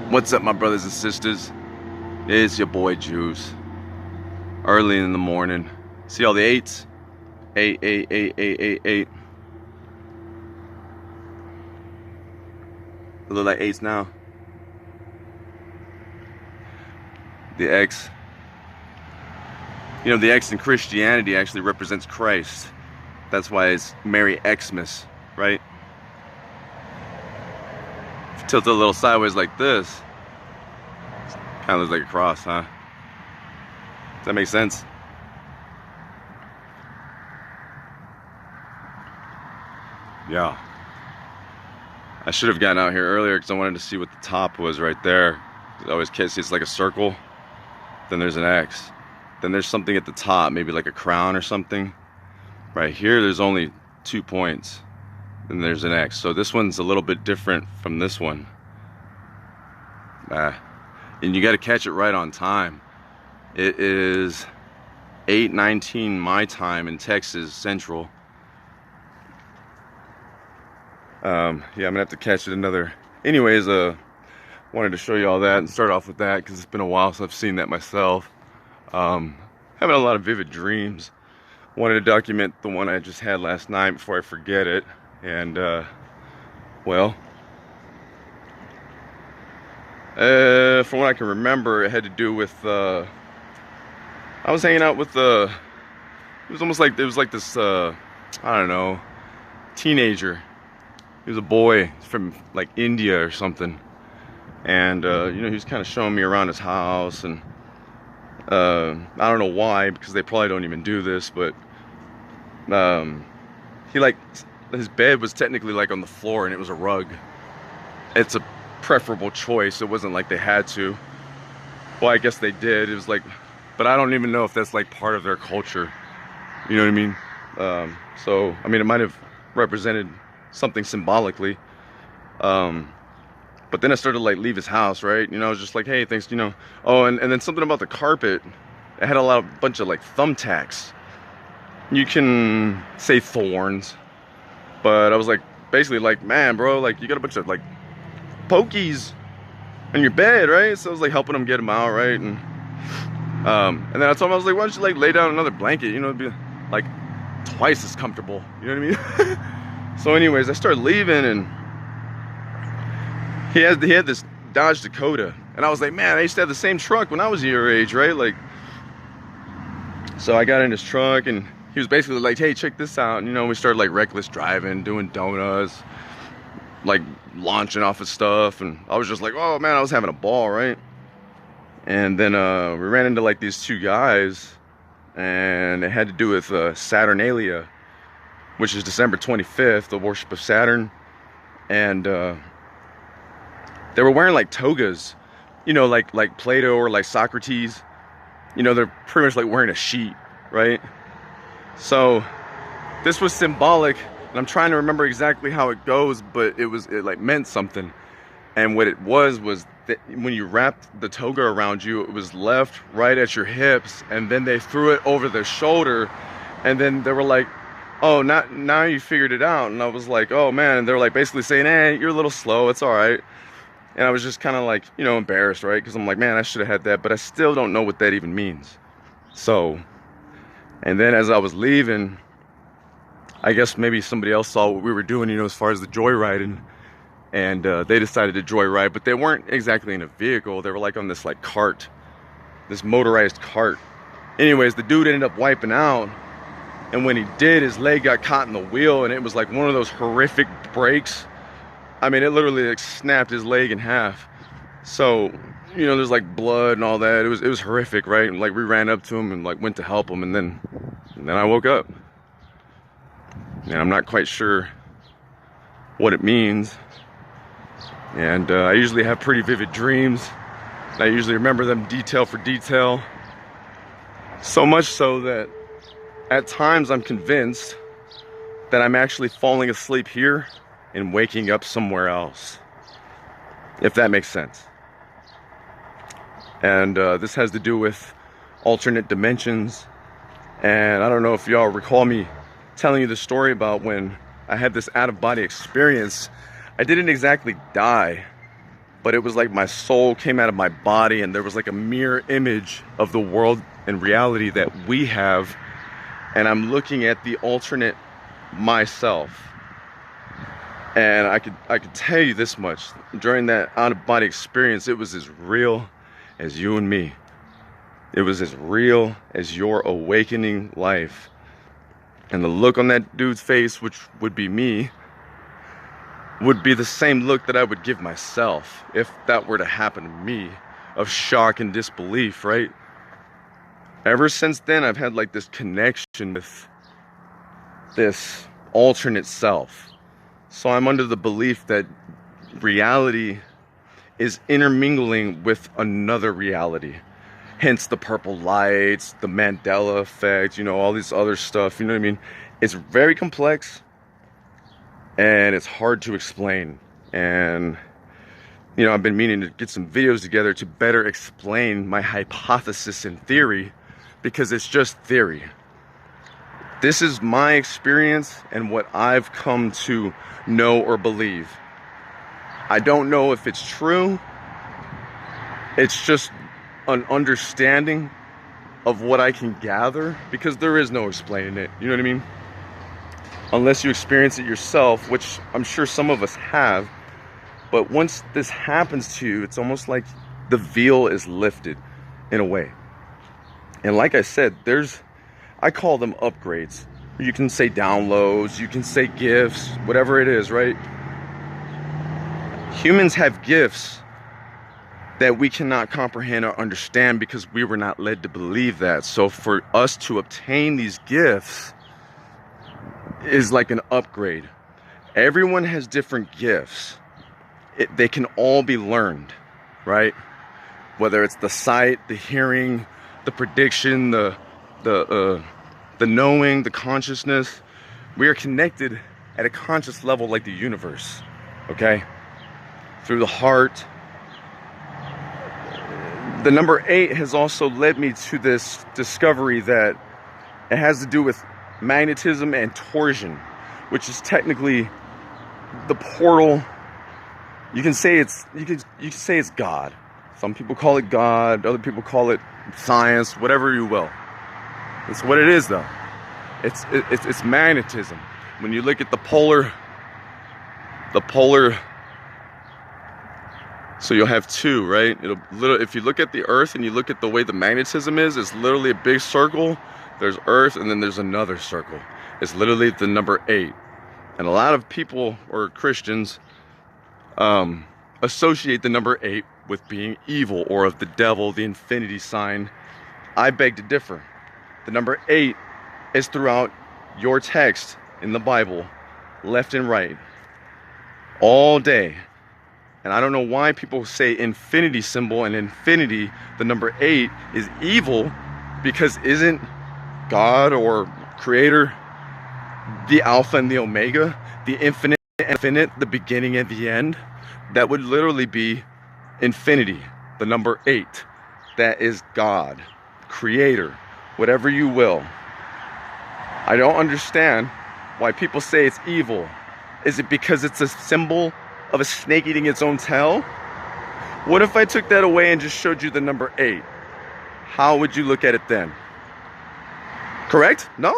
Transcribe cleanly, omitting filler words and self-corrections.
What's up, my brothers and sisters? It's your boy Juice. Early in the morning. See all the eights? 8, 8, 8, 8, 8, 8. They look like eights now. The X. You know, the X in Christianity actually represents Christ. That's why it's Merry Xmas, right? If you tilt it a little sideways like this, kind of looks like a cross, huh? Does that make sense? Yeah. I should have gotten out here earlier because I wanted to see what the top was right there. I always can't see. It's like a circle. Then there's an X. Then there's something at the top, maybe like a crown or something. Right here, there's only 2 points. Then there's an X. So this one's a little bit different from this one. And you got to catch it right on time. It is 8:19 my time in Texas Central. Yeah, I'm gonna have to catch it another. Anyways, wanted to show you all that and start off with that because it's been a while since I've seen that myself. Having a lot of vivid dreams. Wanted to document the one I just had last night before I forget it. And well, from what I can remember, it had to do with I was hanging out with it was almost like this I don't know, teenager. He was a boy from like India or something, and you know, he was kind of showing me around his house, and I don't know why, because they probably don't even do this, but he like, his bed was technically like on the floor and it was a rug. It's a preferable choice. It wasn't like they had to. Well, I guess they did. It was like, but I don't even know if that's like part of their culture. You know what I mean? So I mean, it might have represented something symbolically. But then I started to like leave his house, right? You know, I was just like, hey, thanks, you know. Oh, and then something about the carpet. It had a bunch of like thumbtacks. You can say thorns, but I was like, basically like, man, bro, like you got a bunch of like pokies on your bed, right? So I was like helping him get them out, right? And then I told him, I was like, why don't you like lay down another blanket? You know, it'd be like twice as comfortable. You know what I mean? So anyways, I started leaving, and he had this Dodge Dakota, and I was like, man, I used to have the same truck when I was your age, right? Like, so I got in his truck, and he was basically like, hey, check this out. And, you know, we started like reckless driving, doing donuts, like launching off of stuff, and I was just like, oh man, I was having a ball, right? And then we ran into like these two guys, and it had to do with Saturnalia, which is December 25th, the worship of Saturn. And they were wearing like togas, you know, like Plato or like Socrates. You know, they're pretty much like wearing a sheet, right? So this was symbolic, and I'm trying to remember exactly how it goes, but it like meant something. And what it was that when you wrapped the toga around you, it was left right at your hips, and then they threw it over their shoulder, and then they were like, oh, now you figured it out. And I was like, oh man. And they're like basically saying, hey, you're a little slow, it's all right. And I was just kind of like, you know, embarrassed, right? Because I'm like, man, I should have had that, but I still don't know what that even means. So, and then as I was leaving, I guess maybe somebody else saw what we were doing, you know, as far as the joyriding, and they decided to joyride, but they weren't exactly in a vehicle. They were like on this like cart, this motorized cart. Anyways, the dude ended up wiping out. And when he did, his leg got caught in the wheel, and it was like one of those horrific breaks. I mean, it literally like snapped his leg in half. So, you know, there's like blood and all that. It was horrific, right? And like we ran up to him and like went to help him, and then I woke up. And I'm not quite sure what it means. And I usually have pretty vivid dreams. I usually remember them detail for detail. So much so that at times I'm convinced that I'm actually falling asleep here and waking up somewhere else, if that makes sense. And this has to do with alternate dimensions. And I don't know if y'all recall me telling you the story about when I had this out-of-body experience. I didn't exactly die. but it was like my soul came out of my body and there was like a mirror image of the world and reality that we have, and I'm looking at the alternate myself. And I could tell you this much: during that out-of-body experience, it was as real as you and me. It was as real as your awakening life. And the look on that dude's face, which would be me, would be the same look that I would give myself if that were to happen to me, of shock and disbelief, right? Ever since then, I've had like this connection with this alternate self. So I'm under the belief that reality is intermingling with another reality. Hence the purple lights, the Mandela effect, you know, all this other stuff, you know what I mean? It's very complex and it's hard to explain. And, you know, I've been meaning to get some videos together to better explain my hypothesis and theory, because it's just theory. This is my experience and what I've come to know or believe. I don't know if it's true. It's just an understanding of what I can gather, because there is no explaining it. You know what I mean? Unless you experience it yourself, which I'm sure some of us have. But once this happens to you, it's almost like the veil is lifted in a way. And like I said, I call them upgrades. You can say downloads, you can say gifts, whatever it is, right? Humans have gifts that we cannot comprehend or understand because we were not led to believe that. So for us to obtain these gifts is like an upgrade. Everyone has different gifts. They can all be learned, right? Whether it's the sight, the hearing, the prediction, the knowing, the consciousness. We are connected at a conscious level like the universe, okay? Through the heart. The number 8 has also led me to this discovery that it has to do with magnetism and torsion, which is technically the portal. You can say it's God. Some people call it God, other people call it science, whatever you will. It's what it is, though. It's magnetism. When you look at the polar. So you'll have two, right? If you look at the Earth and you look at the way the magnetism is, it's literally a big circle. There's Earth, and then there's another circle. It's literally the number 8. And a lot of people, or Christians, associate the number 8 with being evil, or of the devil, the infinity sign. I beg to differ. The number 8 is throughout your text in the Bible, left and right, all day. And I don't know why people say infinity symbol, and infinity, the number 8, is evil, because isn't God or Creator the Alpha and the Omega, the infinite, the beginning and the end? That would literally be infinity, the number 8. That is God, Creator, whatever you will. I don't understand why people say it's evil. Is it because it's a symbol of a snake eating its own tail? What if I took that away and just showed you the number 8? How would you look at it then? Correct? No?